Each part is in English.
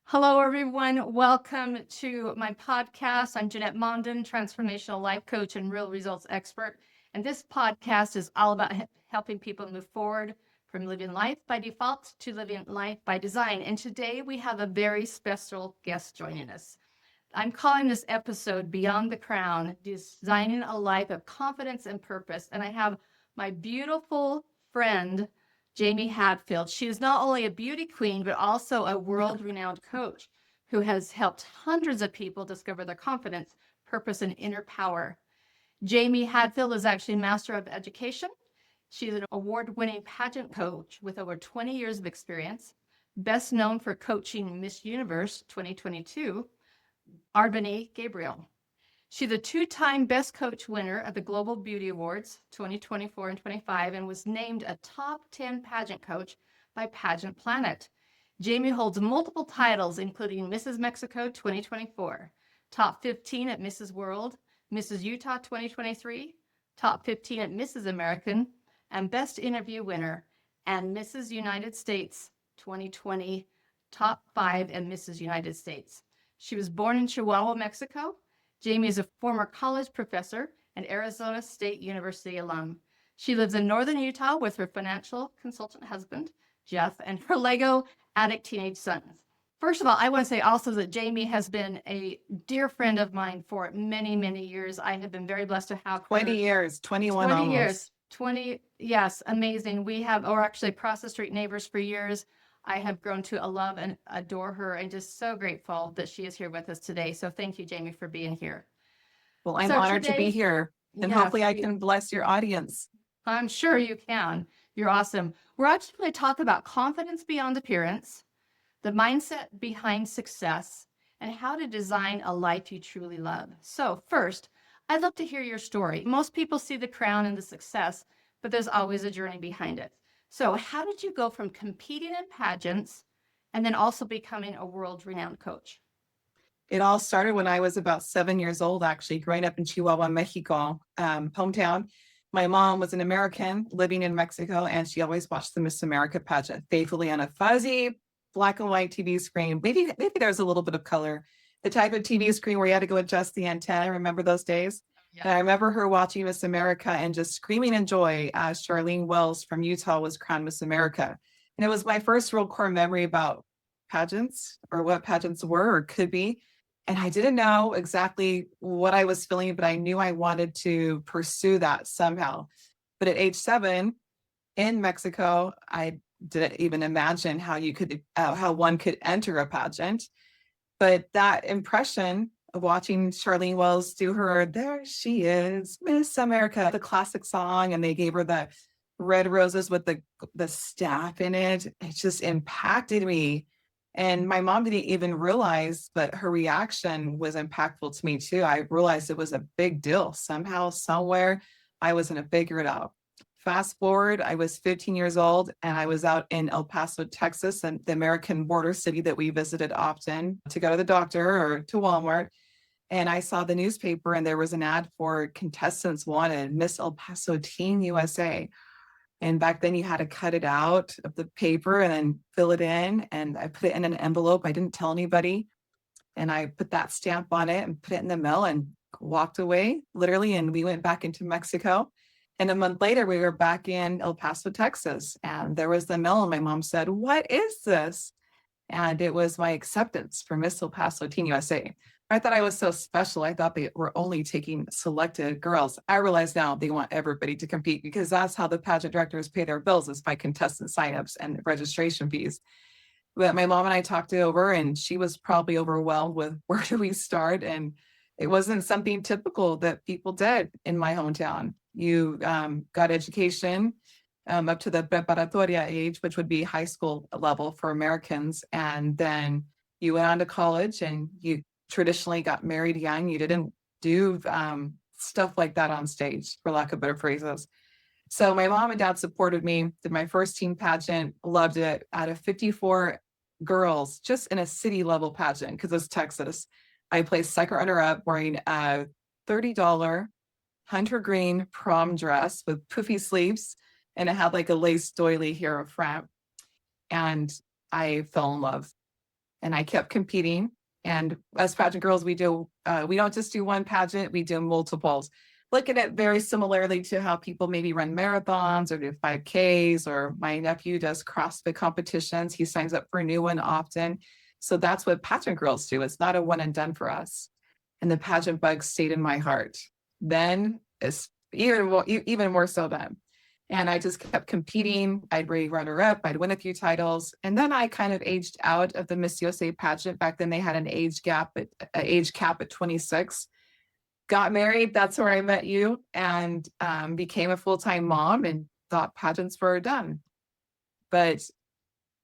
Hello, everyone. Welcome to my podcast. I'm Janette transformational life coach and real results expert. And this podcast is all about helping people move forward from living life by default to living life by design. And today we have a very special guest joining us. I'm calling this episode Beyond the Crown, Designing a Life of Confidence and Purpose. And I have my beautiful friend, Jamie Hadfield. She is not only a beauty queen, but also a world-renowned coach who has helped hundreds of people discover their confidence, purpose, and inner power. Jamie Hadfield is actually a Master of Education. She's an award-winning pageant coach with over 20 years of experience, best known for coaching Miss Universe 2022, Arbany Gabriel. She's a two-time Best Coach winner of the Global Beauty Awards 2024 and 25 and was named a top 10 pageant coach by Pageant Planet. Jamie holds multiple titles, including Mrs. Mexico 2024, top 15 at Mrs. World, Mrs. Utah 2023, top 15 at Mrs. American, and Best Interview winner, and Mrs. United States 2020, top 5 at Mrs. United States. She was born in Chihuahua, Mexico. Jamie is a former college professor and Arizona State University alum. She lives in northern Utah with her financial consultant husband, Jeff, and her Lego addict teenage sons. First of all, I want to say also that Jamie has been a dear friend of mine for many, many years. I have been very blessed to have her. 20 years, 21 20 almost. years, 20, yes, amazing. We're actually across the street neighbors for years. I have grown to love and adore her and just so grateful that she is here with us today. So thank you, Jamie, for being here. Well, I'm So honored to today- be here, and Yes, hopefully I can bless your audience. I'm sure you can. You're awesome. We're actually going to talk about confidence beyond appearance, the mindset behind success, and how to design a life you truly love. So first, I'd love to hear your story. Most people see the crown and the success, but there's always a journey behind it. So how did you go from competing in pageants and then also becoming a world-renowned coach? It all started when I was about 7 years old, actually, growing up in Chihuahua, Mexico, hometown. My mom was an American living in Mexico, and she always watched the Miss America pageant faithfully on a fuzzy black and white TV screen. Maybe there was a little bit of color. The type of TV screen where you had to go adjust the antenna. Remember those days? And I remember her watching Miss America and just screaming in joy as Charlene Wells from Utah was crowned Miss America. And it was my first real core memory about pageants or what pageants were or could be. And I didn't know exactly what I was feeling, but I knew I wanted to pursue that somehow. But at age 7 in Mexico, I didn't even imagine how one could enter a pageant. But that impression of watching Charlene Wells do her, there she is, Miss America, the classic song, and they gave her the red roses with the staff in it. It just impacted me. And my mom didn't even realize, but her reaction was impactful to me too. I realized it was a big deal. Somehow, somewhere, I was going to figure it out. Fast forward, I was 15 years old and I was out in El Paso, Texas, and the American border city that we visited often to go to the doctor or to Walmart. And I saw the newspaper and there was an ad for contestants wanted, Miss El Paso Teen USA. And back then you had to cut it out of the paper and then fill it in. And I put it in an envelope. I didn't tell anybody. And I put that stamp on it and put it in the mail and walked away, literally. And we went back into Mexico. And a month later, we were back in El Paso, Texas. And there was the mail. And my mom said, "What is this?" And it was my acceptance for Miss El Paso Teen USA. I thought I was so special. I thought they were only taking selected girls. I realize now they want everybody to compete because that's how the pageant directors pay their bills, is by contestant signups and registration fees. But my mom and I talked it over, and she was probably overwhelmed with where do we start? And it wasn't something typical that people did in my hometown. You got education up to the preparatoria age, which would be high school level for Americans. And then you went on to college and you traditionally got married young. You didn't do stuff like that on stage, for lack of better phrases. So my mom and dad supported me, did my first teen pageant, loved it. Out of 54 girls, just in a city level pageant, because it's Texas, I placed second runner up wearing a $30 hunter green prom dress with poofy sleeves, and it had like a lace doily here up front. And I fell in love. And I kept competing. And as pageant girls, we don't just do one pageant, we do multiples. Look at it very similarly to how people maybe run marathons or do 5Ks, or my nephew does CrossFit competitions. He signs up for a new one often. So that's what pageant girls do. It's not a one and done for us. And the pageant bug stayed in my heart. Then it's even more so then. And I just kept competing. I'd be runner up. I'd win a few titles. And then I kind of aged out of the Miss USA pageant. Back then they had an age cap at 26. Got married. That's where I met you, and became a full-time mom and thought pageants were done. But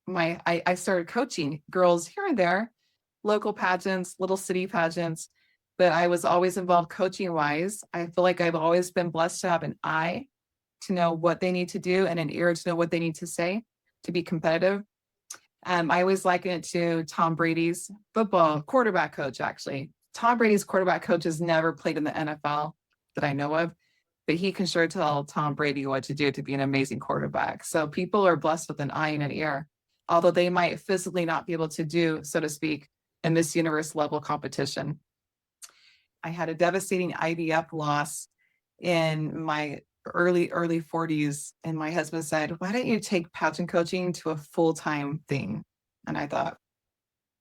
I started coaching girls here and there, local pageants, little city pageants, but I was always involved coaching wise. I feel like I've always been blessed to have an eye to know what they need to do and an ear to know what they need to say to be competitive. I always liken it to Tom Brady's football quarterback coach, actually. Tom Brady's quarterback coach has never played in the NFL that I know of, but he can sure tell Tom Brady what to do to be an amazing quarterback. So people are blessed with an eye and an ear, although they might physically not be able to do, so to speak, a Miss Universe level competition. I had a devastating IVF loss in my early 40s, and my husband said, why don't you take pageant coaching to a full-time thing? And I thought,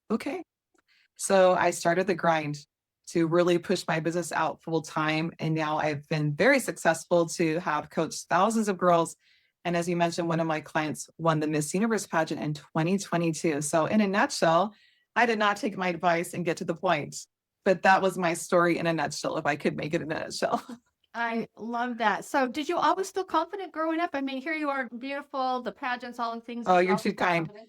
okay. So I started the grind to really push my business out full time. And now I've been very successful to have coached thousands of girls. And as you mentioned, one of my clients won the Miss Universe pageant in 2022. So in a nutshell, I did not take my advice and get to the point, but that was my story in a nutshell, if I could make it in a nutshell. I love that. So did you always feel confident growing up? I mean, here you are, beautiful, the pageants, all the things. Oh, Did you you're always too feel kind. confident?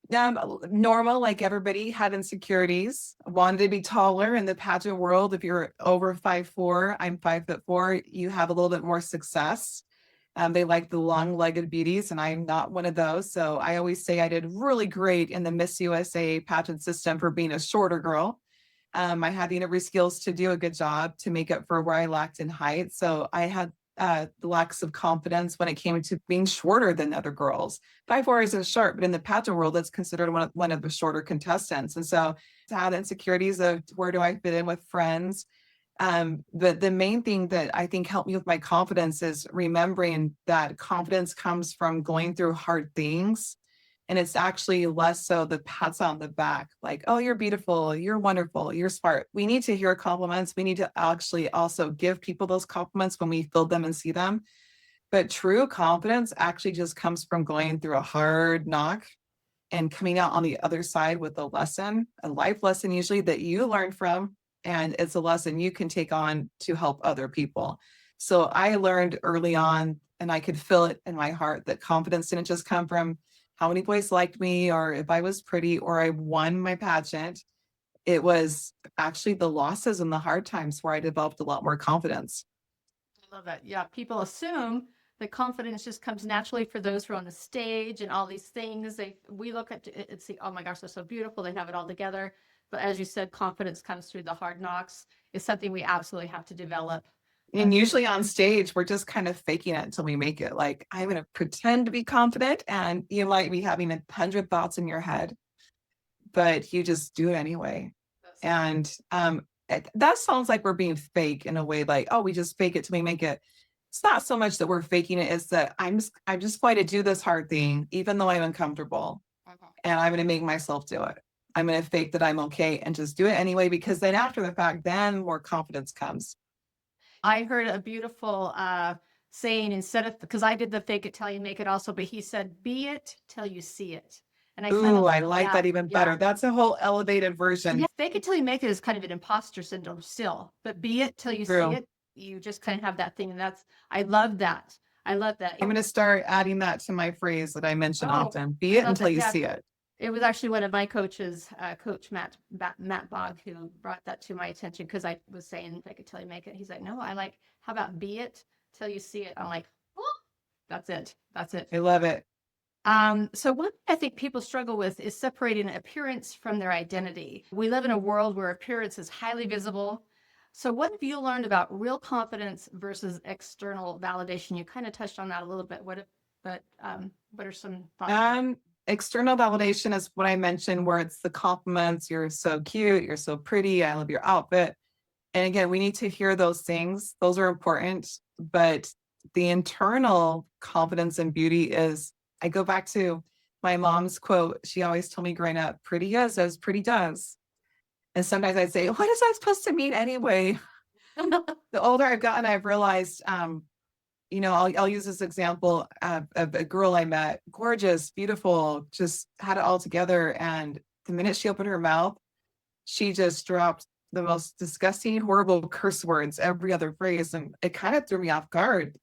Normal, like everybody, had insecurities, wanted to be taller in the pageant world. If you're over 5'4", I'm 5'4", you have a little bit more success. They like the long-legged beauties, and I'm not one of those. So I always say I did really great in the Miss USA pageant system for being a shorter girl. I had the interview skills to do a good job to make up for where I lacked in height. So I had the lacks of confidence when it came to being shorter than other girls. 5'4" is short, but in the pageant world, that's considered one of the shorter contestants. And so I had insecurities of where do I fit in with friends. But the main thing that I think helped me with my confidence is remembering that confidence comes from going through hard things. And it's actually less so the pats on the back, like, oh, you're beautiful, you're wonderful, you're smart. We need to hear compliments. We need to actually also give people those compliments when we feel them and see them. But true confidence actually just comes from going through a hard knock and coming out on the other side with a lesson, a life lesson usually that you learn from. And it's a lesson you can take on to help other people. So I learned early on, and I could feel it in my heart, that confidence didn't just come from how many boys liked me or if I was pretty or I won my pageant. It was actually the losses and the hard times where I developed a lot more confidence. I love that. Yeah, people assume that confidence just comes naturally for those who are on the stage and all these things. We look at it and see, oh my gosh, they're so beautiful. They have it all together. But as you said, confidence comes through the hard knocks. It's something we absolutely have to develop. And usually on stage, we're just kind of faking it until we make it. Like, I'm going to pretend to be confident, and you might be having 100 thoughts in your head, but you just do it anyway. And that sounds like we're being fake in a way, like, oh, we just fake it till we make it. It's not so much that we're faking it, it's that I'm just going to do this hard thing, even though I'm uncomfortable, and I'm going to make myself do it. I'm going to fake that I'm okay and just do it anyway, because then after the fact, then more confidence comes. I heard a beautiful saying, instead of, because I did the fake it till you make it also, but he said, be it till you see it. And I like that even better. That's a whole elevated version. Yeah, fake it till you make it is kind of an imposter syndrome still, but be it till you see True. it. You just kind of have that thing. And I love that. I love that. I'm going to start adding that to my phrase that I mention Oh, often. Be it love until that. you Yeah. see it. It was actually one of my coaches, Coach Matt Bogg, who brought that to my attention, because I was saying, fake it till you make it. He's like, no, how about be it till you see it? I'm like, oh, that's it. That's it. I love it. So one thing I think people struggle with is separating appearance from their identity. We live in a world where appearance is highly visible. So what have you learned about real confidence versus external validation? You kind of touched on that a little bit. What are some thoughts? external validation is what I mentioned, where it's the compliments. You're so cute. You're so pretty. I love your outfit. And again, we need to hear those things. Those are important. But the internal confidence and beauty is, I go back to my mom's quote. She always told me growing up, pretty is as pretty does. And sometimes I'd say, what is that supposed to mean anyway? The older I've gotten, I've realized, I'll use this example of a girl I met, gorgeous, beautiful, just had it all together. And the minute she opened her mouth, she just dropped the most disgusting, horrible curse words every other phrase. And it kind of threw me off guard,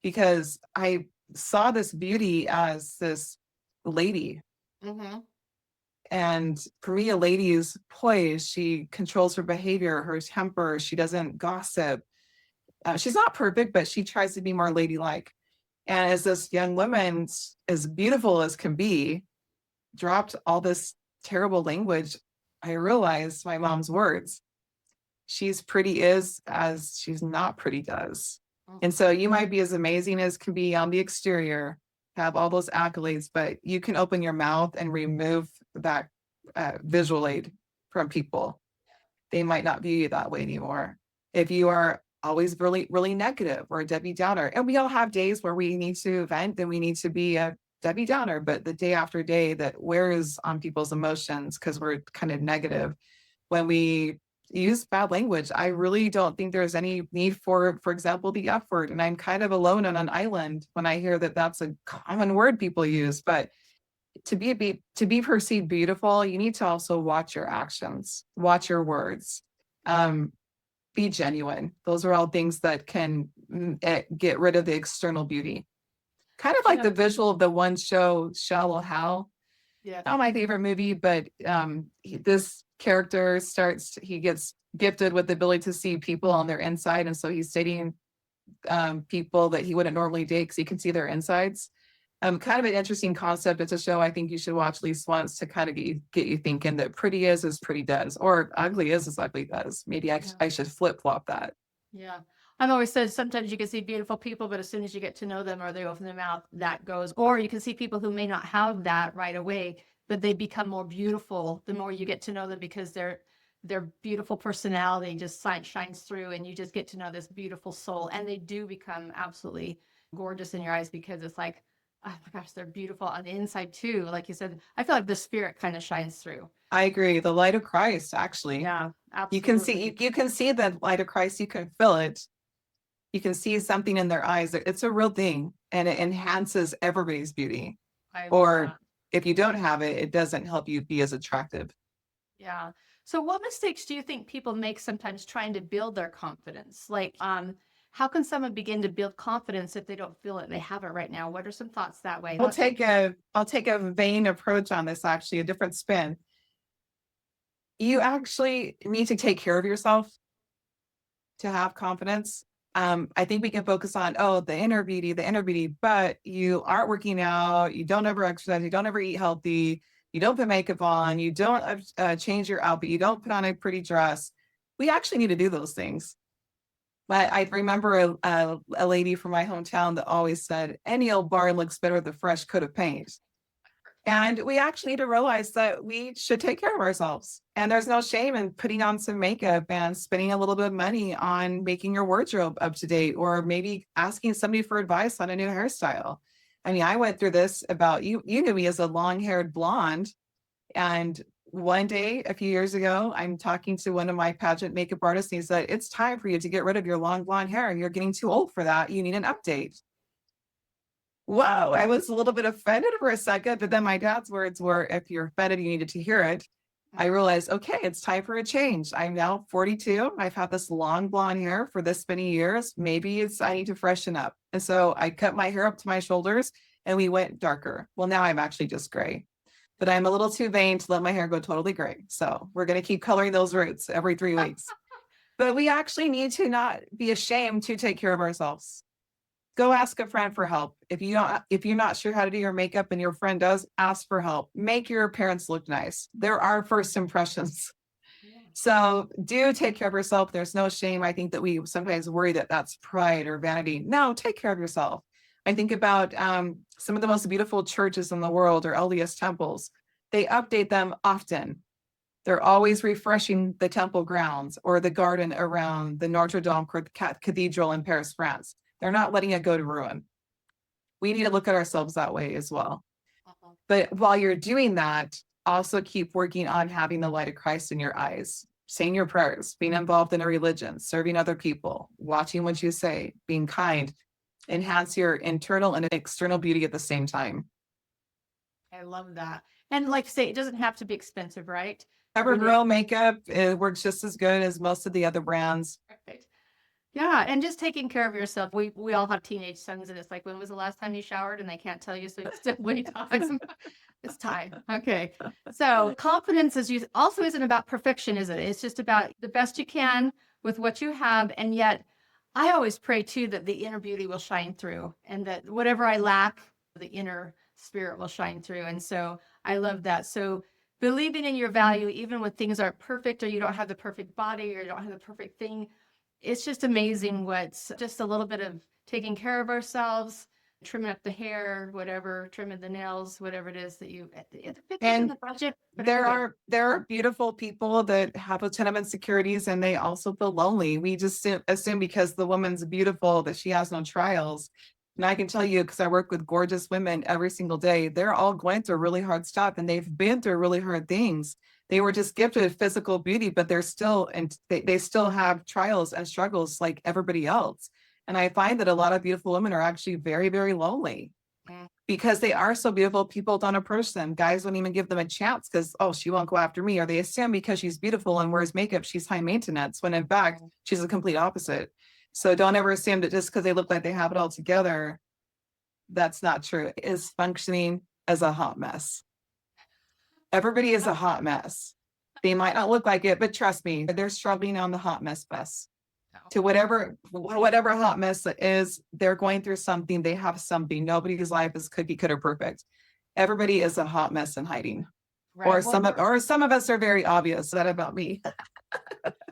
because I saw this beauty as this lady. Mm-hmm. And for me, a lady is poised. She controls her behavior, her temper. She doesn't gossip. She's not perfect, but she tries to be more ladylike. And as this young woman, as beautiful as can be, dropped all this terrible language, I realized my mom's words. She's pretty is as she's not pretty does. And so you might be as amazing as can be on the exterior, have all those accolades, but you can open your mouth and remove that visual aid from people. They might not view you that way anymore. If you are always really, really negative or a Debbie Downer, and we all have days where we need to vent and we need to be a Debbie Downer, but the day after day that wears on people's emotions because we're kind of negative, when we use bad language, I really don't think there's any need for example, the F word. And I'm kind of alone on an island when I hear that that's a common word people use. But to be perceived beautiful, you need to also watch your actions, watch your words, be genuine. Those are all things that can get rid of the external beauty. Kind of like the visual of the one show, Shallow Hal. Yeah. Not my favorite movie, but this character he gets gifted with the ability to see people on their inside. And so he's dating people that he wouldn't normally date because he can see their insides. Kind of an interesting concept. It's a show I think you should watch at least once to kind of get you thinking that pretty is as pretty does, or ugly is as ugly does. Maybe I should flip flop that. Yeah. I've always said sometimes you can see beautiful people, but as soon as you get to know them or they open their mouth, that goes. Or you can see people who may not have that right away, but they become more beautiful the more you get to know them because their beautiful personality just shines through and you just get to know this beautiful soul. And they do become absolutely gorgeous in your eyes because it's like, oh my gosh, they're beautiful on the inside too. Like you said, I feel like the spirit kind of shines through. I agree. The light of Christ, actually. Yeah, absolutely. You can see the light of Christ. You can feel it. You can see something in their eyes. It's a real thing, and it enhances everybody's beauty. Or if you don't have it, it doesn't help you be as attractive. Yeah. So what mistakes do you think people make sometimes trying to build their confidence? Like, how can someone begin to build confidence if they don't feel it they have it right now? What are some thoughts that way? I'll take a vain approach on this, actually, a different spin. You actually need to take care of yourself to have confidence. I think we can focus on, the inner beauty, but you aren't working out, you don't ever exercise, you don't ever eat healthy, you don't put makeup on, you don't change your outfit, you don't put on a pretty dress. We actually need to do those things. But I remember a lady from my hometown that always said, any old barn looks better with a fresh coat of paint. And we actually need to realize that we should take care of ourselves. And there's no shame in putting on some makeup and spending a little bit of money on making your wardrobe up to date, or maybe asking somebody for advice on a new hairstyle. I mean, I went through this you knew me as a long-haired blonde. And one day, a few years ago, I'm talking to one of my pageant makeup artists, and he said, it's time for you to get rid of your long blonde hair. You're getting too old for that. You need an update. Wow, I was a little bit offended for a second, but then my dad's words were, if you're offended, you needed to hear it. I realized, okay, it's time for a change. I'm now 42. I've had this long blonde hair for this many years. Maybe I need to freshen up. And so I cut my hair up to my shoulders and we went darker. Well, now I'm actually just gray, but I'm a little too vain to let my hair go totally gray. So we're going to keep coloring those roots every 3 weeks. But we actually need to not be ashamed to take care of ourselves. Go ask a friend for help. If you're not sure how to do your makeup and your friend does, ask for help. Make your appearance look nice. There are first impressions. So do take care of yourself. There's no shame. I think that we sometimes worry that that's pride or vanity. No, take care of yourself. I think about some of the most beautiful churches in the world or LDS temples. They update them often. They're always refreshing the temple grounds or the garden around the Notre Dame Cathedral in Paris, France. They're not letting it go to ruin. We need to look at ourselves that way as well. But while you're doing that, also keep working on having the light of Christ in your eyes, saying your prayers, being involved in a religion, serving other people, watching what you say, being kind, enhance your internal and external beauty at the same time. I love that. And like I say, it doesn't have to be expensive, right? CoverGirl makeup, it works just as good as most of the other brands. Perfect. Yeah, and just taking care of yourself. We all have teenage sons, and it's like, when was the last time you showered? And they can't tell you, so it's still wait time. It's time. Okay. So confidence also isn't about perfection, is it? It's just about the best you can with what you have. And yet I always pray too that the inner beauty will shine through, and that whatever I lack, the inner spirit will shine through. And so I love that. So believing in your value, even when things aren't perfect, or you don't have the perfect body, or you don't have the perfect thing, it's just amazing what's just a little bit of taking care of ourselves, trimming up the hair, whatever, trimming the nails, whatever it is that you, it fits in And the budget. but there anyway. are beautiful people that have tenement insecurities and they also feel lonely. We just assume because the woman's beautiful that she has no trials. And I can tell you, because I work with gorgeous women every single day, they're all going through really hard stuff and they've been through really hard things. They were just gifted physical beauty, but they're still, and they still have trials and struggles like everybody else. And I find that a lot of beautiful women are actually very, very lonely because they are so beautiful. People don't approach them. Guys don't even give them a chance because, oh, she won't go after me. Or they assume because she's beautiful and wears makeup, she's high maintenance, when in fact, she's the complete opposite. So don't ever assume that just because they look like they have it all together, that's not true. It is functioning as a hot mess. Everybody is a hot mess. They might not look like it, but trust me, they're struggling on the hot mess bus. To whatever hot mess it is, they're going through something. They have something. Nobody's life is cookie cutter perfect. Everybody is a hot mess in hiding. Right. Or some of us are very obvious. That about me.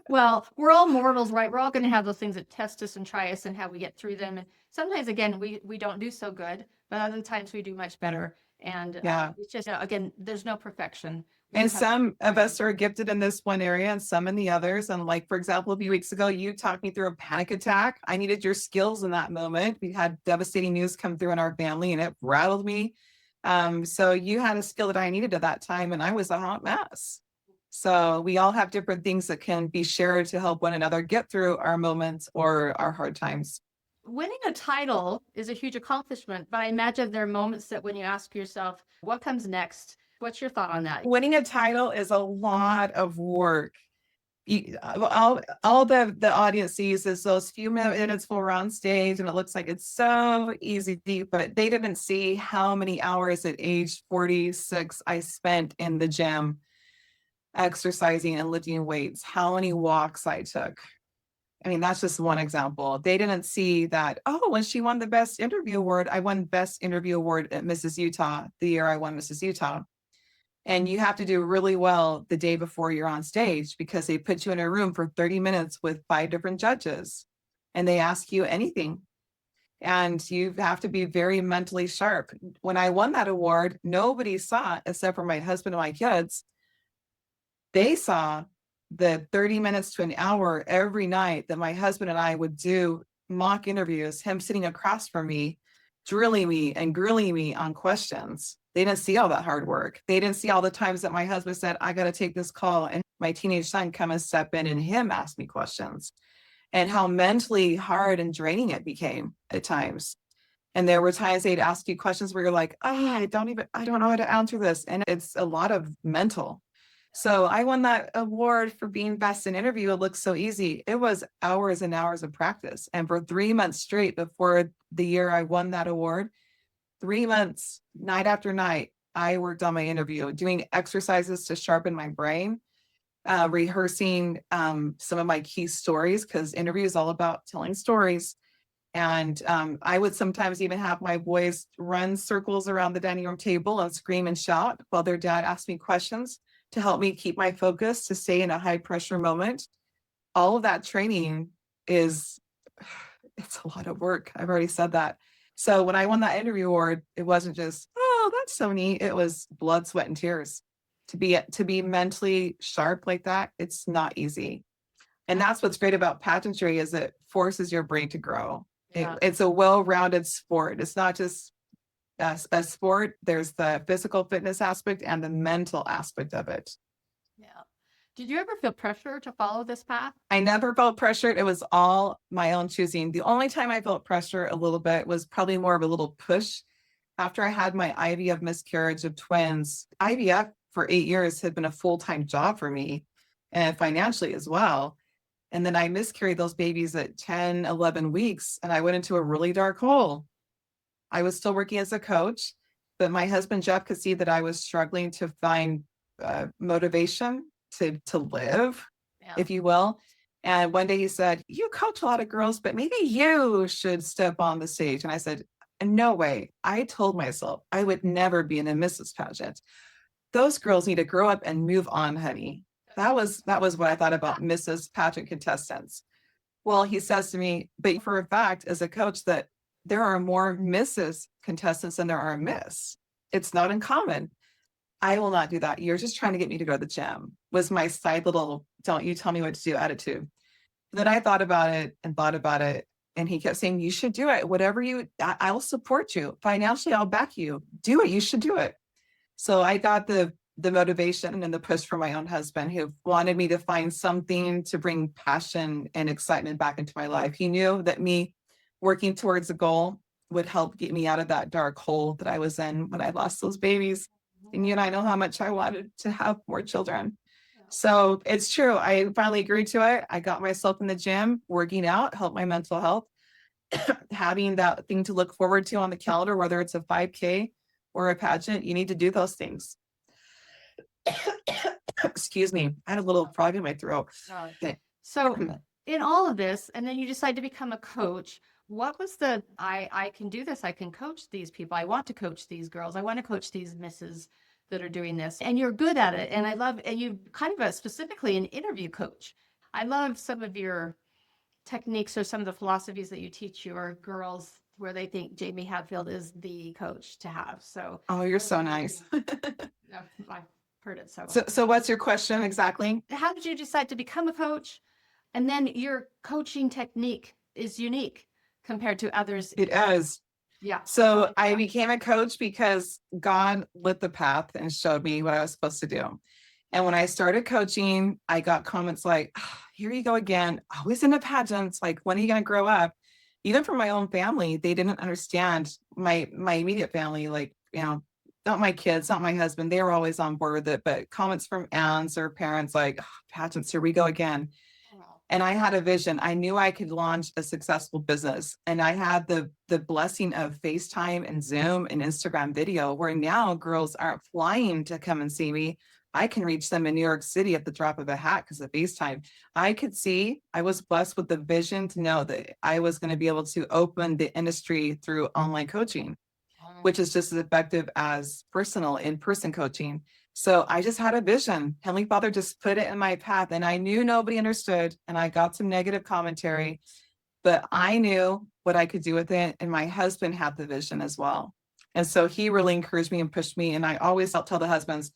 Well, we're all mortals, right? We're all going to have those things that test us and try us and how we get through them. And sometimes, again, we don't do so good, but other times we do much better. And Yeah. it's just, again, there's no perfection. And some of us are gifted in this one area and some in the others. And like, for example, a few weeks ago, you talked me through a panic attack. I needed your skills in that moment. We had devastating news come through in our family and it rattled me. So you had a skill that I needed at that time and I was a hot mess. So we all have different things that can be shared to help one another get through our moments or our hard times. Winning a title is a huge accomplishment, but I imagine there are moments that when you ask yourself, what comes next? What's your thought on that? Winning a title is a lot of work. All the audience sees is those few minutes we're on stage and it looks like it's so easy, but they didn't see how many hours at age 46 I spent in the gym exercising and lifting weights, how many walks I took. I mean, that's just one example. They didn't see that, oh, when she won the best interview award, I won best interview award at Mrs. Utah, the year I won Mrs. Utah. And you have to do really well the day before you're on stage because they put you in a room for 30 minutes with 5 different judges and they ask you anything. And you have to be very mentally sharp. When I won that award, nobody saw, except for my husband and my kids, they saw the 30 minutes to an hour every night that my husband and I would do mock interviews, him sitting across from me, drilling me and grilling me on questions. They didn't see all that hard work. They didn't see all the times that my husband said, I got to take this call, and my teenage son come and step in and him ask me questions, and how mentally hard and draining it became at times. And there were times they'd ask you questions where you're like, oh, I don't know how to answer this. And it's a lot of mental. So I won that award for being best in interview. It looks so easy. It was hours and hours of practice. And for 3 months straight before the year I won that award, 3 months, night after night, I worked on my interview, doing exercises to sharpen my brain, rehearsing some of my key stories, because interview is all about telling stories. And I would sometimes even have my boys run circles around the dining room table and scream and shout while their dad asked me questions to help me keep my focus, to stay in a high pressure moment. All of that training it's a lot of work. I've already said that. So when I won that interview award, it wasn't just, oh, that's so neat. It was blood, sweat, and tears. To be mentally sharp like that, it's not easy. And that's what's great about pageantry is it forces your brain to grow. Yeah. It's a well-rounded sport. It's not just a sport. There's the physical fitness aspect and the mental aspect of it. Yeah. Did you ever feel pressure to follow this path? I never felt pressured. It was all my own choosing. The only time I felt pressure a little bit was probably more of a little push after I had my IVF miscarriage of twins. IVF for 8 years had been a full-time job for me and financially as well. And then I miscarried those babies at 10, 11 weeks, and I went into a really dark hole. I was still working as a coach, but my husband, Jeff, could see that I was struggling to find motivation to live, Yeah. if you will. And one day he said, you coach a lot of girls, but maybe you should step on the stage. And I said, no way. I told myself I would never be in a Mrs. pageant. Those girls need to grow up and move on, honey. That was what I thought about Mrs. pageant contestants. Well, he says to me, but for a fact, as a coach, that there are more Mrs. contestants than there are Miss. It's not uncommon. I will not do that. You're just trying to get me to go to the gym, was my side little, don't you tell me what to do attitude. Then I thought about it and thought about it. And he kept saying, you should do it. Whatever I'll support you. Financially, I'll back you. Do it. You should do it. So I got the motivation and the push from my own husband, who wanted me to find something to bring passion and excitement back into my life. He knew that me working towards a goal would help get me out of that dark hole that I was in when I lost those babies. And you and I know how much I wanted to have more children. So it's true. I finally agreed to it. I got myself in the gym, working out, helped my mental health, having that thing to look forward to on the calendar, whether it's a 5K or a pageant, you need to do those things. Excuse me. I had a little frog in my throat. Okay. So in all of this, and then you decide to become a coach. What was I can do this. I can coach these people. I want to coach these girls. I want to coach these misses that are doing this. And you're good at it. And I love, and you kind of specifically an interview coach. I love some of your techniques or some of the philosophies that you teach your girls where they think Jamie Hadfield is the coach to have. So, oh, you're so nice. I've heard it. So what's your question exactly? How did you decide to become a coach? And then your coaching technique is unique compared to others. It is. Yeah. So I became a coach because God lit the path and showed me what I was supposed to do. And when I started coaching, I got comments like, oh, here you go again, always in the pageants. Like, when are you going to grow up? Even from my own family, they didn't understand my immediate family, like, not my kids, not my husband. They were always on board with it. But comments from aunts or parents like, oh, pageants, here we go again. And I had a vision. I knew I could launch a successful business. And I had the blessing of FaceTime and Zoom and Instagram video, where now girls aren't flying to come and see me. I can reach them in New York City at the drop of a hat because of FaceTime. I was blessed with the vision to know that I was going to be able to open the industry through online coaching, which is just as effective as personal in-person coaching. So I just had a vision. Heavenly Father just put it in my path, and I knew nobody understood, and I got some negative commentary, but I knew what I could do with it. And my husband had the vision as well. And so he really encouraged me and pushed me. And I always tell the husbands,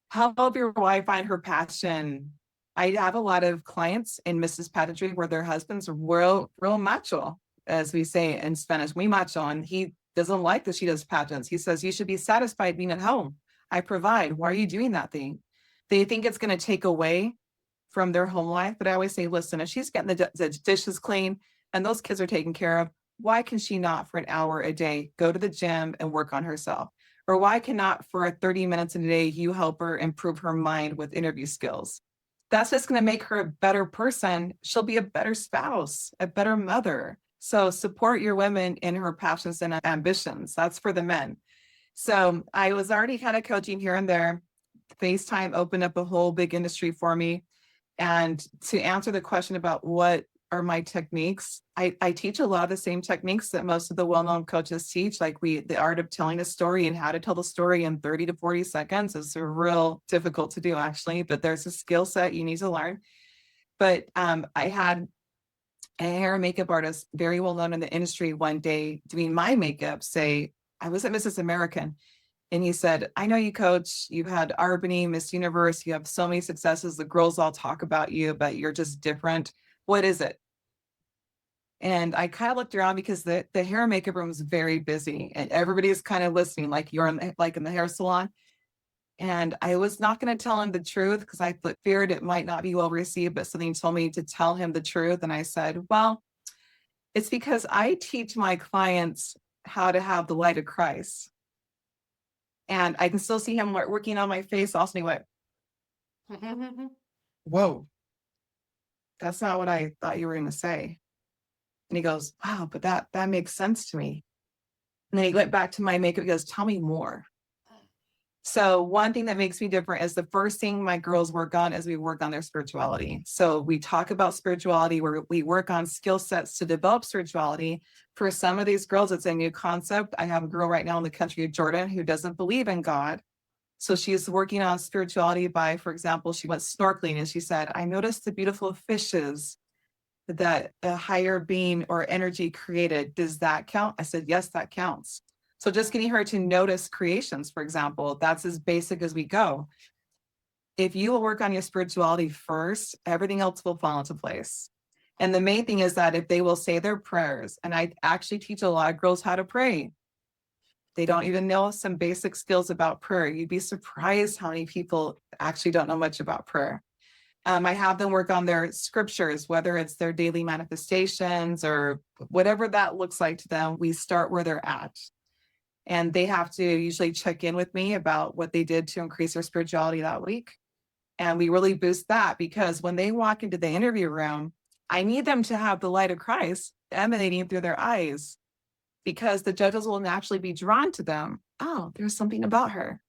help your wife find her passion. I have a lot of clients in Mrs. Pageantry where their husbands are real macho, as we say in Spanish, muy macho. And he doesn't like that she does pageants. He says, you should be satisfied being at home. I provide. Why are you doing that thing? They think it's going to take away from their home life. But I always say, listen, if she's getting the dishes clean and those kids are taken care of, why can she not for an hour a day go to the gym and work on herself? Or why cannot for 30 minutes a day, you help her improve her mind with interview skills? That's just going to make her a better person. She'll be a better spouse, a better mother. So support your women in her passions and ambitions. That's for the men. So I was already kind of coaching here and there. FaceTime opened up a whole big industry for me. And to answer the question about what are my techniques, I teach a lot of the same techniques that most of the well-known coaches teach, like the art of telling a story and how to tell the story in 30 to 40 seconds is real difficult to do, actually, but there's a skill set you need to learn. But I had a hair and makeup artist, very well known in the industry, one day doing my makeup, say, I was at Mrs. American. And he said, I know you, coach. You've had Albany, Miss Universe. You have so many successes. The girls all talk about you, but you're just different. What is it? And I kind of looked around because the hair and makeup room was very busy and everybody's kind of listening, like you're in, like in the hair salon. And I was not going to tell him the truth because I feared it might not be well received, but something told me to tell him the truth. And I said, well, it's because I teach my clients how to have the light of Christ. And I can still see him working on my face. Also, he went, whoa, that's not what I thought you were going to say. And he goes, wow, but that makes sense to me. And then he went back to my makeup. He goes, tell me more. So one thing that makes me different is the first thing my girls work on is we work on their spirituality. So we talk about spirituality where we work on skill sets to develop spirituality. For some of these girls, it's a new concept. I have a girl right now in the country of Jordan who doesn't believe in God. So she's working on spirituality by, for example, she went snorkeling and she said, I noticed the beautiful fishes that a higher being or energy created. Does that count? I said, yes, that counts. So just getting her to notice creations, for example, that's as basic as we go. If you will work on your spirituality first, everything else will fall into place. And the main thing is that if they will say their prayers, and I actually teach a lot of girls how to pray. They don't even know some basic skills about prayer. You'd be surprised how many people actually don't know much about prayer. I have them work on their scriptures, whether it's their daily manifestations or whatever that looks like to them. We start where they're at. And they have to usually check in with me about what they did to increase their spirituality that week. And we really boost that because when they walk into the interview room, I need them to have the light of Christ emanating through their eyes because the judges will naturally be drawn to them. Oh, there's something about her.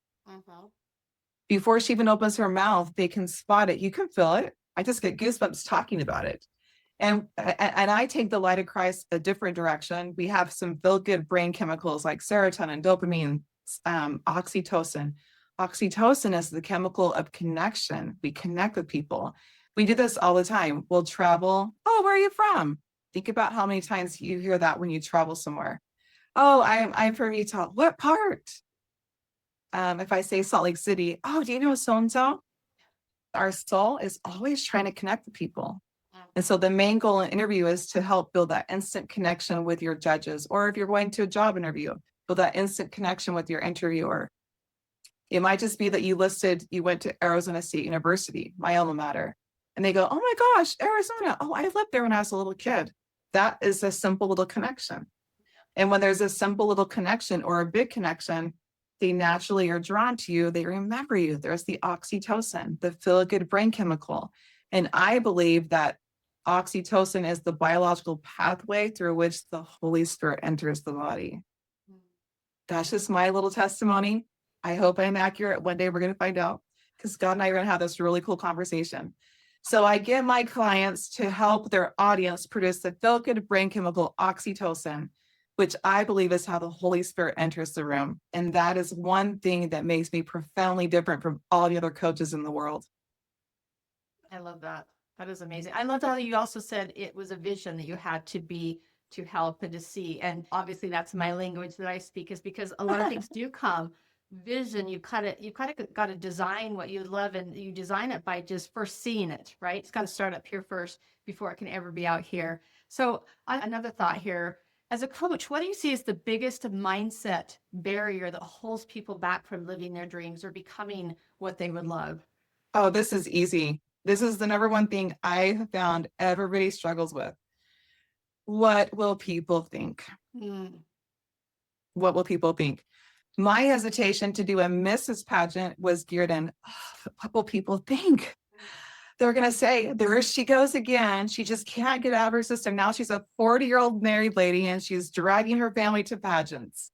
Before she even opens her mouth, they can spot it. You can feel it. I just get goosebumps talking about it. And I take the light of Christ a different direction. We have some feel-good brain chemicals like serotonin, dopamine, oxytocin. Oxytocin is the chemical of connection. We connect with people. We do this all the time. We'll travel. Oh, where are you from? Think about how many times you hear that when you travel somewhere. Oh, I'm from Utah. What part? If I say Salt Lake City, oh, do you know so-and-so? Our soul is always trying to connect with people. And so the main goal in interview is to help build that instant connection with your judges, or if you're going to a job interview, build that instant connection with your interviewer. It might just be that you went to Arizona State University, my alma mater, and they go, oh my gosh, Arizona. Oh, I lived there when I was a little kid. That is a simple little connection. And when there's a simple little connection or a big connection, they naturally are drawn to you. They remember you. There's the oxytocin, the feel-good brain chemical. And I believe that oxytocin is the biological pathway through which the Holy Spirit enters the body. That's just my little testimony. I hope I'm accurate. One day we're going to find out because God and I are going to have this really cool conversation. So I get my clients to help their audience produce the feel-good brain chemical oxytocin, which I believe is how the Holy Spirit enters the room. And that is one thing that makes me profoundly different from all the other coaches in the world. I love that. That is amazing. I love how you also said it was a vision that you had to help and to see. And obviously that's my language that I speak, is because a lot of things do come. Vision, you kind of got to design what you love, and you design it by just first seeing it, right? It's got to start up here first before it can ever be out here. So another thought here, as a coach, what do you see as the biggest mindset barrier that holds people back from living their dreams or becoming what they would love? Oh, this is easy. This is the number one thing I have found everybody struggles with. What will people think? What will people think? My hesitation to do a Mrs. pageant was geared in, oh, what will people think? They're going to say, there she goes again. She just can't get out of her system. Now she's a 40-year-old married lady and she's dragging her family to pageants.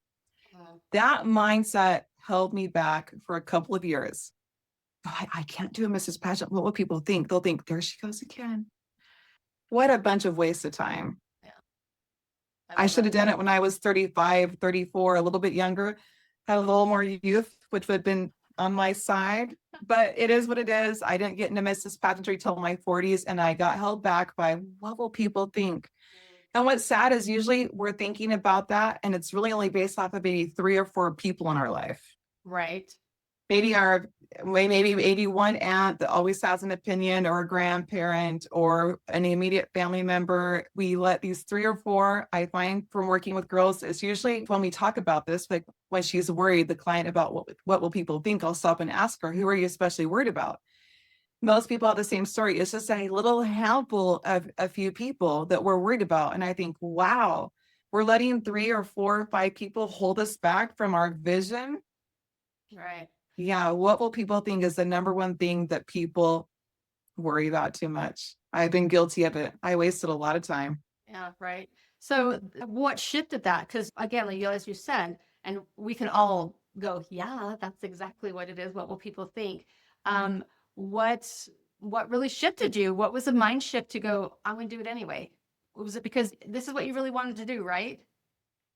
That mindset held me back for a couple of years. I can't do a Mrs. pageant. What will people think? They'll think, there she goes again. What a bunch of waste of time. Yeah. I should have done it when I was 35, 34, a little bit younger, had a little more youth, which would have been on my side, but it is what it is. I didn't get into Mrs. Pageantry till my 40s, and I got held back by what will people think? And what's sad is usually we're thinking about that, and it's really only based off of maybe 3 or 4 people in our life. Right. Maybe maybe one aunt that always has an opinion, or a grandparent, or an immediate family member. We let these 3 or 4, I find from working with girls, it's usually when we talk about this, like when she's worried, the client, about what will people think, I'll stop and ask her, who are you especially worried about? Most people have the same story. It's just a little handful of a few people that we're worried about. And I think, wow, we're letting 3 or 4 or 5 people hold us back from our vision. Right. Yeah, what will people think is the number one thing that people worry about too much. I've been guilty of it. I wasted a lot of time. Yeah. Right. So what shifted that? Because again, like, as you said, and we can all go, yeah, that's exactly what it is. What will people think? Um, what what really shifted you? What was the mind shift to go, I'm going to do it anyway? Was it because this is what you really wanted to do, right?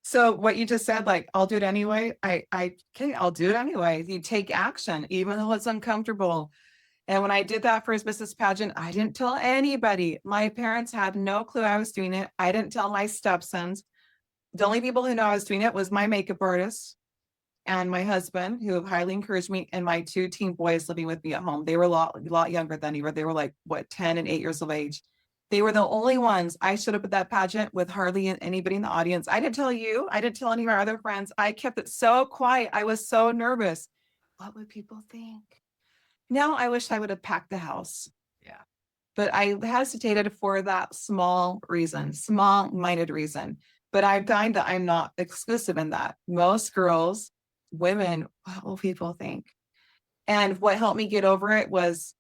So what you just said, like, I'll do it anyway. I'll do it anyway. You take action, even though it's uncomfortable. And when I did that first Mrs. Pageant, I didn't tell anybody. My parents had no clue I was doing it. I didn't tell my stepsons. The only people who know I was doing it was my makeup artist and my husband, who highly encouraged me, and my 2 teen boys living with me at home. They were a lot younger than me, but they were like, what, 10 and 8 years of age. They were the only ones. I showed up at that pageant with hardly anybody in the audience. I didn't tell you. I didn't tell any of our other friends. I kept it so quiet. I was so nervous. What would people think? Now I wish I would have packed the house. Yeah. But I hesitated for that small-minded reason. But I find that I'm not exclusive in that. Most girls, women, what will people think? And what helped me get over it was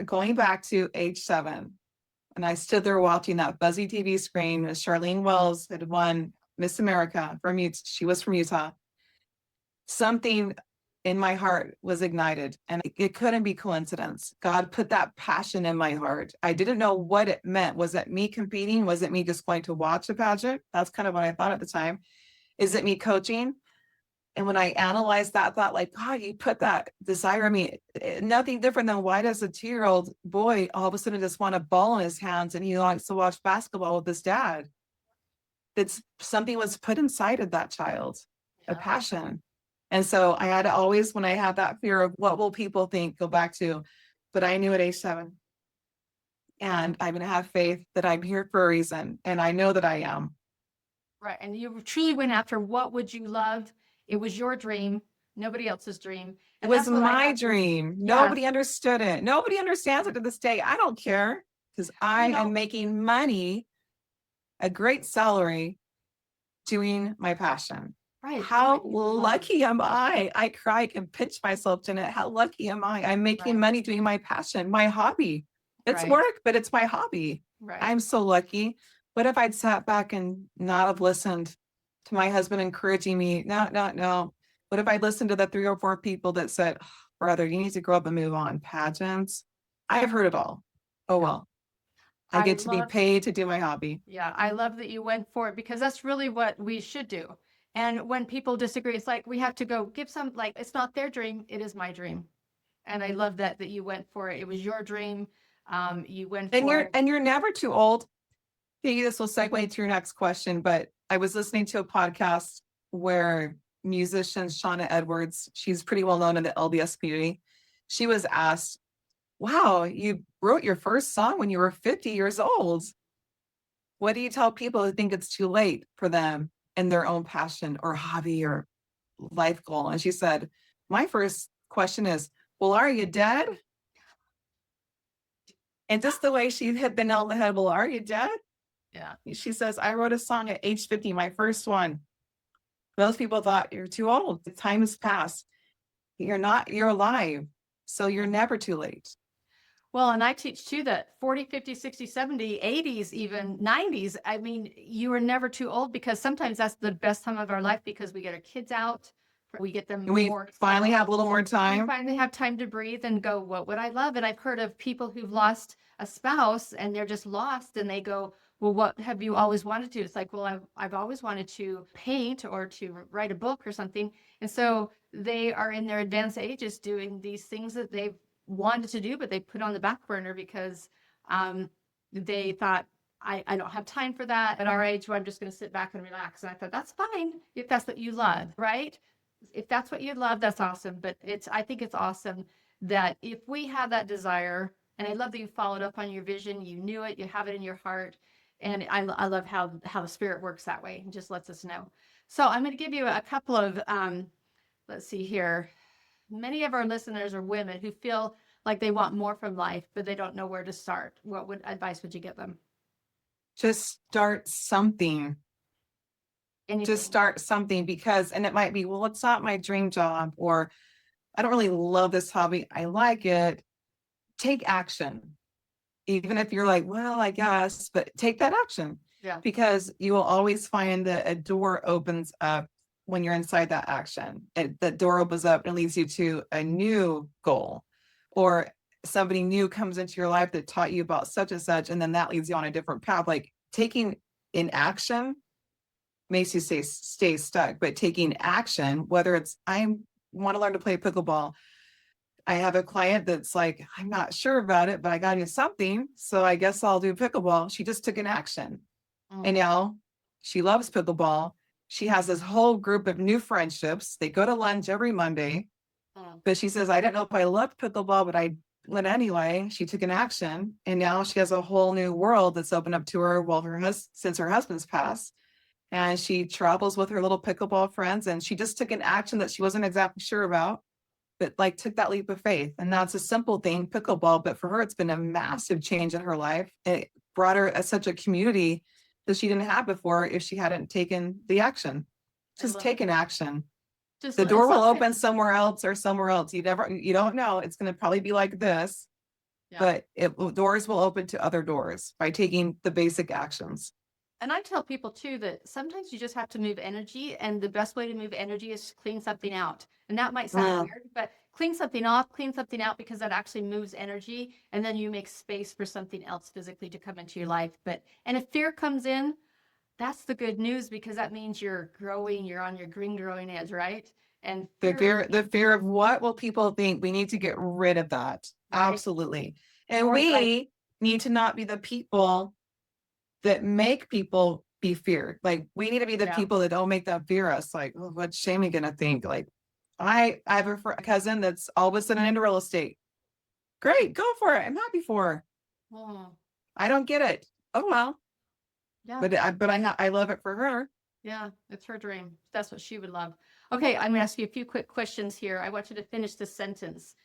going back to age 7. And I stood there watching that buzzy TV screen as Charlene Wells had won Miss America from Utah. She was from Utah. Something in my heart was ignited, and it couldn't be coincidence. God put that passion in my heart. I didn't know what it meant. Was it me competing? Was it me just going to watch a pageant? That's kind of what I thought at the time. Is it me coaching? And when I analyzed that thought, like, God, you put that desire in me, nothing different than why does a 2-year-old boy all of a sudden just want a ball in his hands and he likes to watch basketball with his dad? That's something was put inside of that child, a passion. And so I had to always, when I had that fear of what will people think, go back to, but I knew at age 7. And I'm going to have faith that I'm here for a reason. And I know that I am. Right. And you truly went after what would you love? It was your dream, nobody else's dream. It And was that's what I my have- dream. Yeah. Nobody understood it. Nobody understands it to this day. I don't care, because I You know- am making money, a great salary, doing my passion. Right. How What you love. lucky am I? I cry and pinch myself, Janette. How lucky am I? I'm making Right. money doing my passion, my hobby. It's Right. work, but it's my hobby. Right. I'm so lucky. What if I'd sat back and not have listened to my husband encouraging me? No. What if I listened to the 3 or 4 people that said, "Oh, brother, you need to grow up and move on"? Pageants. I've heard it all. Oh, well, I I get to be love- paid to do my hobby. Yeah, I love that you went for it, because that's really what we should do. And when people disagree, it's like we have to go give some, like, it's not their dream, it is my dream. And I love that you went for it. It was your dream. You went And for you're it. and you're never too old. Maybe this will segue to your next question, but I was listening to a podcast where musician Shauna Edwards, she's pretty well known in the LDS community. She was asked, wow, you wrote your first song when you were 50 years old. What do you tell people who think it's too late for them in their own passion or hobby or life goal? And she said, my first question is, well, are you dead? And just the way she hit the nail on the head, well, are you dead? Yeah. She says, I wrote a song at age 50, my first one. Most people thought you're too old. The time has passed. You're not, you're alive. So you're never too late. Well, and I teach too that 40, 50, 60, 70, 80s, even 90s. I mean, you are never too old, because sometimes that's the best time of our life, because we get our kids out, we get them We more. finally have a little more We time. finally have time to breathe and go, what would I love? And I've heard of people who've lost a spouse and they're just lost, and they go, well, what have you always wanted to? It's like, well, I've always wanted to paint or to write a book or something. And so they are in their advanced ages doing these things that they've wanted to do, but they put on the back burner because they thought, I don't have time for that at our age where I'm just going to sit back and relax. And I thought, that's fine if that's what you love, right? If that's what you love, that's awesome. But I think it's awesome that if we have that desire, and I love that you followed up on your vision, you knew it, you have it in your heart. And I love how the spirit works that way and just lets us know. So I'm going to give you a couple of, let's see here. Many of our listeners are women who feel like they want more from life, but they don't know where to start. What advice would you give them? Just start something. Anything. Just start something, because, and it might be, well, it's not my dream job, or I don't really love this hobby. I like it. Take action. Even if you're like, well, I guess, but take that action. Yeah. Because you will always find that a door opens up when you're inside that action. The door opens up and leads you to a new goal, or somebody new comes into your life that taught you about such and such, and then that leads you on a different path. Like taking in action makes you stay stuck, but taking action, whether it's I want to learn to play pickleball. I have a client that's like, I'm not sure about it, but I got to do something. So I guess I'll do pickleball. She just took an action. And now she loves pickleball. She has this whole group of new friendships. They go to lunch every Monday. But she says, I didn't know if I loved pickleball, but I went anyway. She took an action. And now she has a whole new world that's opened up to her, well, since her husband's passed. And she travels with her little pickleball friends. And she just took an action that she wasn't exactly sure about, but like took that leap of faith. And that's a simple thing, pickleball, but for her, it's been a massive change in her life. It brought her such a community that she didn't have before if she hadn't taken the action. Just take an action. The door will open somewhere else or somewhere else. You don't know. It's going to probably be like this, but doors will open to other doors by taking the basic actions. And I tell people too that sometimes you just have to move energy, and the best way to move energy is to clean something out. And that might sound weird, but clean something off, clean something out, because that actually moves energy, and then you make space for something else physically to come into your life. And if fear comes in, that's the good news, because that means you're growing, you're on your green growing edge, right? And the fear of what will people think, we need to get rid of that. Right? Absolutely. And we need to not be the people that make people be feared. Like we need to be the people that don't make that fear us. Like, oh, what's Jamie gonna think? Like, I have a cousin that's all of a sudden into real estate. Great, go for it. I'm happy for her. I don't get it. Oh well. Yeah. But I love it for her. Yeah, it's her dream. That's what she would love. Okay, I'm gonna ask you a few quick questions here. I want you to finish this sentence.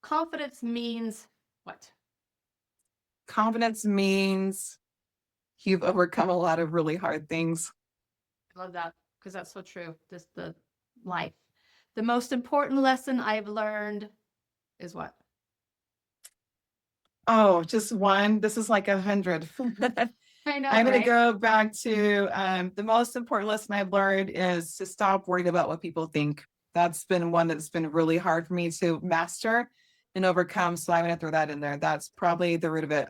Confidence means what? Confidence means you've overcome a lot of really hard things. I love that, because that's so true. Just the life. The most important lesson I've learned is what? Oh, just one. This is like 100. I know. I'm going to go back to the most important lesson I've learned is to stop worrying about what people think. That's been one that's been really hard for me to master and overcome. So I'm going to throw that in there. That's probably the root of it.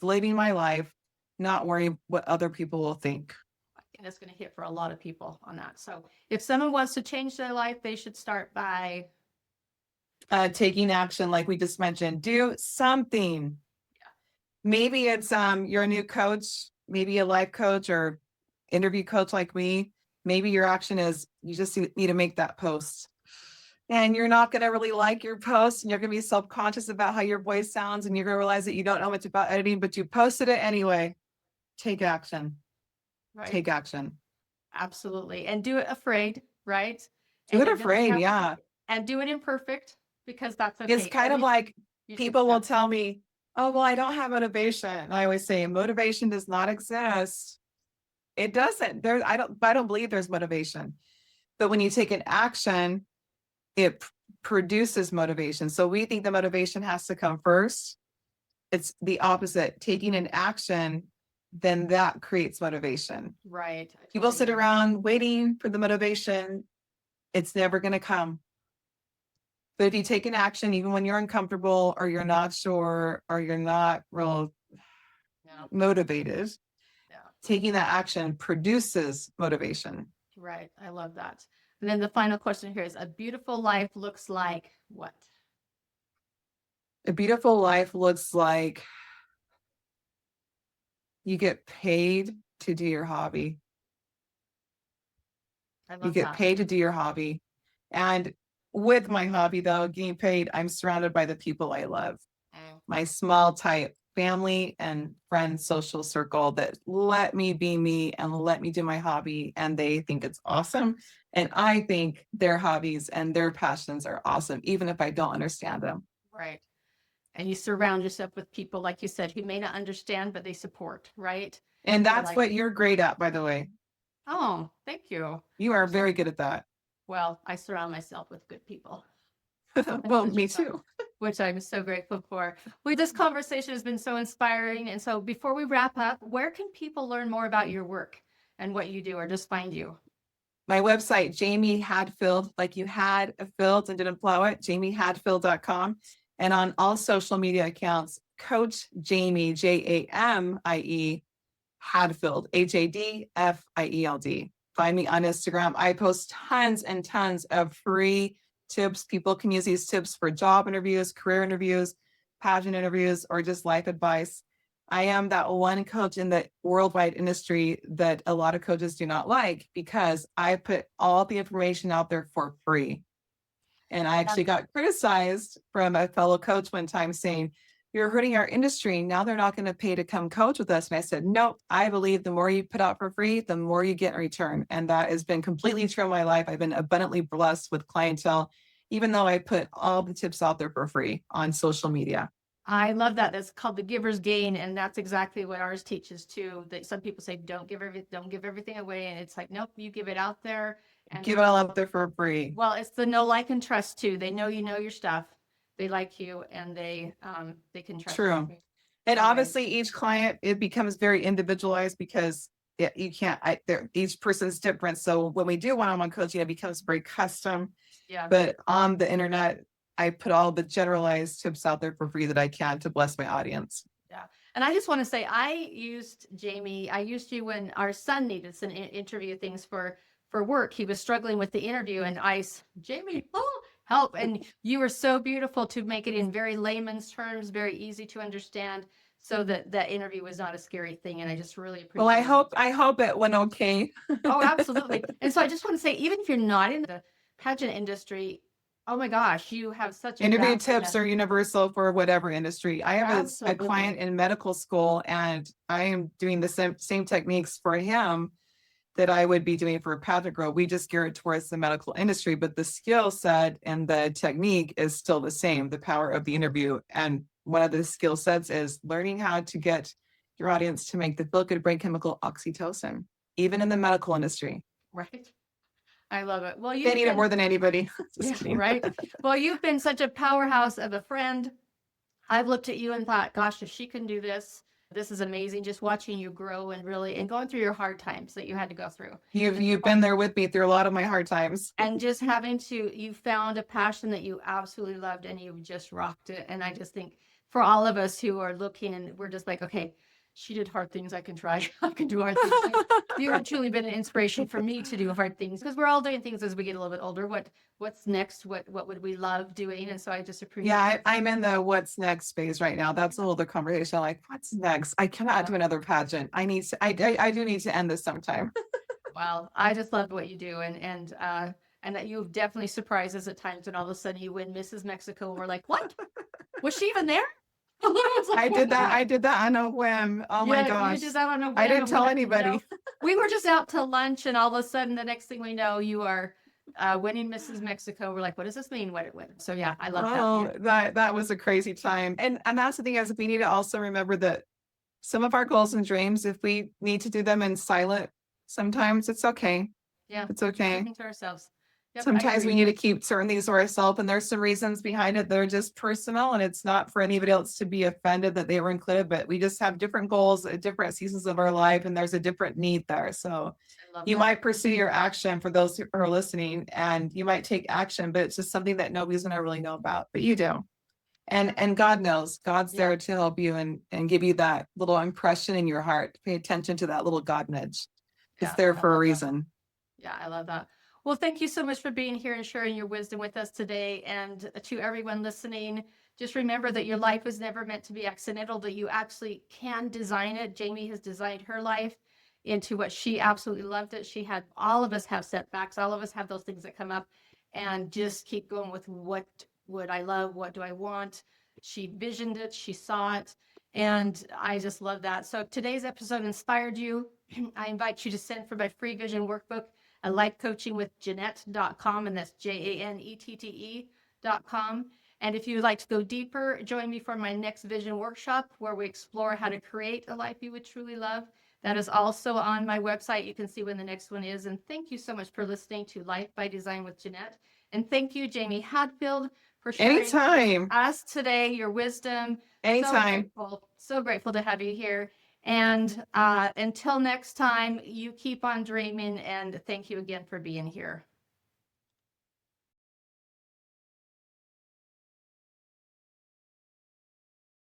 Living my life, not worrying what other people will think. And it's going to hit for a lot of people on that. So if someone wants to change their life, they should start by taking action, like we just mentioned. Do something. Yeah. Maybe it's you're a new coach, maybe a life coach or interview coach like me. Maybe your action is you just need to make that post. And you're not going to really like your post, and you're going to be self-conscious about how your voice sounds, and you're going to realize that you don't know much about editing, but you posted it anyway. Take action. Right. Take action. Absolutely. And do it afraid, right? Do it afraid, yeah. And do it imperfect, because that's okay. It's kind of like people will tell me, oh, well, I don't have motivation. And I always say motivation does not exist. It doesn't. I don't believe there's motivation. But when you take an action, it produces motivation. So we think the motivation has to come first. It's the opposite. Taking an action, then that creates motivation. Right. People sit around waiting for the motivation. It's never going to come. But if you take an action, even when you're uncomfortable or you're not sure or you're not real motivated, taking that action produces motivation. Right. I love that. And then the final question here is a beautiful life looks like what? A beautiful life looks like you get paid to do your hobby. I You love get that. paid to do your hobby. And with my hobby, though, getting paid, I'm surrounded by the people I love. My small, tight family and friends social circle that let me be me and let me do my hobby. And they think it's awesome. And I think their hobbies and their passions are awesome, even if I don't understand them. Right. And you surround yourself with people, like you said, who may not understand, but they support, right? And They're that's like, what you're great at, by the way. oh, thank you. You are very good at that. Well, I surround myself with good people. Well, me too. Which I'm so grateful for. Well, this conversation has been so inspiring. And so before we wrap up, where can people learn more about your work and what you do or just find you? My website, Jamie Hadfield, like you had a field and didn't plow it, jamiehadfield.com. And on all social media accounts, Coach Jamie, Jamie Hadfield, Hadfield. Find me on Instagram. I post tons and tons of free tips. People can use these tips for job interviews, career interviews, pageant interviews, or just life advice. I am that one coach in the worldwide industry that a lot of coaches do not like because I put all the information out there for free. And I actually got criticized from a fellow coach one time saying, "You're hurting our industry. Now they're not going to pay to come coach with us." And I said, "No, I believe the more you put out for free, the more you get in return." And that has been completely true in my life. I've been abundantly blessed with clientele, even though I put all the tips out there for free on social media. I love that. That's called the giver's gain. And that's exactly what ours teaches too. That some people say, don't give everything away. And it's like, nope, you give it out there and Give it all out there for free. well, it's the know, like, and trust too. They know you know your stuff. They like you and they can trust True. you. And Right. obviously each client, it becomes very individualized because you can't, each person's different. So when we do one-on-one coaching, it becomes very custom. Yeah. But on the internet, I put all the generalized tips out there for free that I can to bless my audience. Yeah. And I just want to say, I used you when our son needed some interview things for work. He was struggling with the interview and Jamie, oh, help. And you were so beautiful to make it in very layman's terms, very easy to understand so that that interview was not a scary thing. And I just really appreciate Well, it. I hope it went okay. Oh, absolutely. And so I just want to say, even if you're not in the pageant industry, oh my gosh, you have such a Interview vast tips are universal for whatever industry. I have a Absolutely. client in medical school and I am doing the same techniques for him that I would be doing for a pageant girl. We just gear it towards the medical industry, but the skill set and the technique is still the same, the power of the interview. And one of the skill sets is learning how to get your audience to make the feel good brain chemical oxytocin, even in the medical industry. Right. I love it. Well, They need it more than anybody. Yeah, right. Well, you've been such a powerhouse of a friend. I've looked at you and thought, gosh, if she can do this, this is amazing. Just watching you grow and really and going through your hard times that you had to go through. You've been there with me through a lot of my hard times. And just you found a passion that you absolutely loved and you just rocked it. And I just think for all of us who are looking and we're just like, okay, she did hard things. I can try. I can do hard things. You have truly been an inspiration for me to do hard things because we're all doing things as we get a little bit older. What's next? What would we love doing? And so I just appreciate. Yeah, I'm in the what's next phase right now. That's a whole other conversation. Like, what's next? I cannot do another pageant. I do need to end this sometime. Well, I just love what you do and that you've definitely surprised us at times and all of a sudden you win Mrs. Mexico and we're like, what? Was she even there? I did that on a whim. Oh my gosh. You did that on a whim. I didn't tell anybody. We were just out to lunch and all of a sudden the next thing we know you are winning Mrs. Mexico. We're like, what does this mean? What it win? So yeah, I love that. That was a crazy time. And that's the thing is we need to also remember that some of our goals and dreams, if we need to do them in silent, sometimes it's okay. Yeah. It's okay. To ourselves. Yep, sometimes we need to keep certain things to ourselves and there's some reasons behind it that are just personal and it's not for anybody else to be offended that they were included, but we just have different goals at different seasons of our life and there's a different need there. So you might pursue your action for those who are listening and you might take action, but it's just something that nobody's going to really know about, but you do. And God knows, God's Yeah. there to help you and give you that little impression in your heart. Pay attention to that little God nudge. It's Yeah, there I for a love that. reason. Yeah, I love that. Well, thank you so much for being here and sharing your wisdom with us today. And to everyone listening, just remember that your life was never meant to be accidental, that you actually can design it. Jamie has designed her life into what she absolutely loved it. She had, all of us have setbacks, all of us have those things that come up, and just keep going with what would I love? What do I want? She visioned it, she saw it. And I just love that. So if today's episode inspired you, I invite you to send for my free vision workbook, a life coaching with Janette.com, and that's JANETTE.com. And if you would like to go deeper, join me for my next vision workshop where we explore how to create a life you would truly love. That is also on my website. You can see when the next one is. And thank you so much for listening to Life by Design with Janette. And thank you, Jamie Hadfield, for sharing Anytime. with us today your wisdom. Anytime. So grateful to have you here. And until next time, you keep on dreaming, and thank you again for being here.